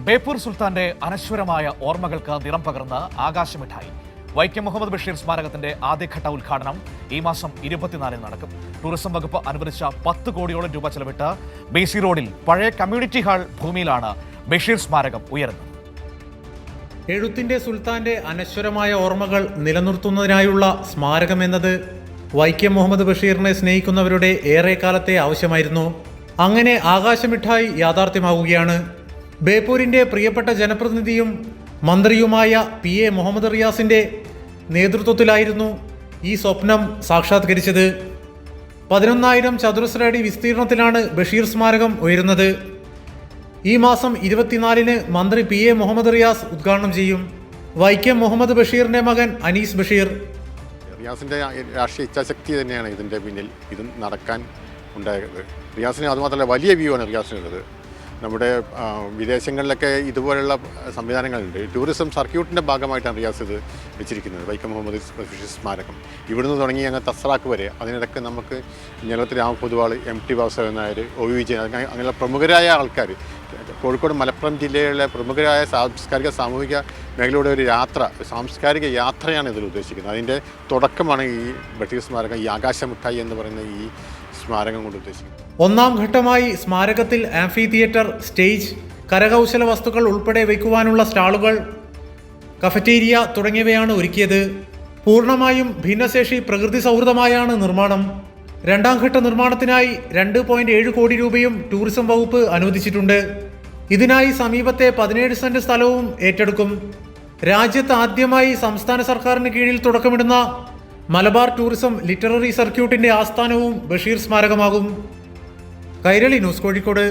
ബേപ്പൂർ സുൽത്താന്റെ അനശ്വരമായ ഓർമ്മകൾക്ക് നിറം പകർന്ന് ആകാശമിഠായി. വൈക്കം മുഹമ്മദ് ബഷീർ സ്മാരകത്തിന്റെ ആദ്യഘട്ട ഉദ്ഘാടനം ഈ മാസം 24-ന് നടക്കും. ടൂറിസം വകുപ്പ് അനുവദിച്ച 10 കോടിയോളം രൂപ ചെലവിട്ട് ബേസി റോഡിൽ പഴയ കമ്മ്യൂണിറ്റി ഹാൾ ഭൂമിയിലാണ് ബഷീർ സ്മാരകം ഉയരുന്നത്. എഴുത്തിന്റെ സുൽത്താന്റെ അനശ്വരമായ ഓർമ്മകൾ നിലനിർത്തുന്നതിനായുള്ള സ്മാരകം എന്നത് വൈക്കം മുഹമ്മദ് ബഷീറിനെ സ്നേഹിക്കുന്നവരുടെ ഏറെക്കാലത്തെ ആവശ്യമായിരുന്നു. അങ്ങനെ ആകാശമിഠായി യാഥാർത്ഥ്യമാവുകയാണ്. ബേപ്പൂരിന്റെ പ്രിയപ്പെട്ട ജനപ്രതിനിധിയും മന്ത്രിയുമായ PA മുഹമ്മദ് റിയാസിന്റെ നേതൃത്വത്തിലായിരുന്നു ഈ സ്വപ്നം സാക്ഷാത്കരിച്ചത്. 11,000 ചതുരശ്ര അടി വിസ്തീർണത്തിലാണ് ബഷീർ സ്മാരകം ഉയരുന്നത്. ഈ മാസം 24-ന് മന്ത്രി PA മുഹമ്മദ് റിയാസ് ഉദ്ഘാടനം ചെയ്യും. വൈക്കം മുഹമ്മദ് ബഷീറിന്റെ മകൻ അനീസ് ബഷീർ. റിയാസിന്റെ രാഷ്ട്രീയ ഇച്ഛാശക്തി തന്നെയാണ് ഇതിന്റെ പിന്നിൽ ഇതും നടക്കാൻ ഉണ്ടായത്. റിയാസിന് അതുമാത്രമല്ല, വലിയ വ്യൂ ആണ് റിയാസിനുള്ളത്. നമ്മുടെ വിദേശങ്ങളിലൊക്കെ ഇതുപോലുള്ള സംവിധാനങ്ങളുണ്ട്. ടൂറിസം സർക്യൂട്ടിൻ്റെ ഭാഗമായിട്ടാണ് റിയാസ് ഇത് വെച്ചിരിക്കുന്നത്, വൈക്കം മുഹമ്മദ് ബഷീർ സ്മാരകം. ഇവിടുന്ന് തുടങ്ങി അങ്ങ് തസ്രാക്ക് വരെ. അതിനിടയ്ക്ക് നമുക്ക് ഞലത്ത് രാമപൊതുവാൾ, MT വാസുദേവൻ നായർ, OV വിജയൻ, അങ്ങനെയുള്ള പ്രമുഖരായ ആൾക്കാർ, കോഴിക്കോട് മലപ്പുറം ജില്ലയിലെ പ്രമുഖരായ സാംസ്കാരിക സാമൂഹിക മേഖലയുടെ ഒരു യാത്ര, സാംസ്കാരിക യാത്രയാണ് ഇതിൽ ഉദ്ദേശിക്കുന്നത്. അതിൻ്റെ തുടക്കമാണ് ഈ ബഷീർ സ്മാരകം, ഈ ആകാശമിഠായി എന്ന് പറയുന്ന ഈ സ്മാരകം കൊണ്ട് ഉദ്ദേശിക്കുന്നത്. ഒന്നാം ഘട്ടമായി സ്മാരകത്തിൽ ആംഫി തിയേറ്റർ, സ്റ്റേജ്, കരകൗശല വസ്തുക്കൾ ഉൾപ്പെടെ വയ്ക്കുവാനുള്ള സ്റ്റാളുകൾ, കഫറ്റേരിയ തുടങ്ങിയവയാണ് ഒരുക്കിയത്. പൂർണ്ണമായും ഭിന്നശേഷി പ്രകൃതി സൗഹൃദമായാണ് നിർമ്മാണം. രണ്ടാം ഘട്ട നിർമ്മാണത്തിനായി 2.7 കോടി രൂപയും ടൂറിസം വകുപ്പ് അനുവദിച്ചിട്ടുണ്ട്. ഇതിനായി സമീപത്തെ 17 സെന്റ് സ്ഥലവും ഏറ്റെടുക്കും. രാജ്യത്ത് ആദ്യമായി സംസ്ഥാന സർക്കാരിന് കീഴിൽ തുടക്കമിടുന്ന മലബാർ ടൂറിസം ലിറ്റററി സർക്യൂട്ടിന്റെ ആസ്ഥാനവും ബഷീർ സ്മാരകമാകും. കൈരളി ന്യൂസ്, കോഴിക്കോട്.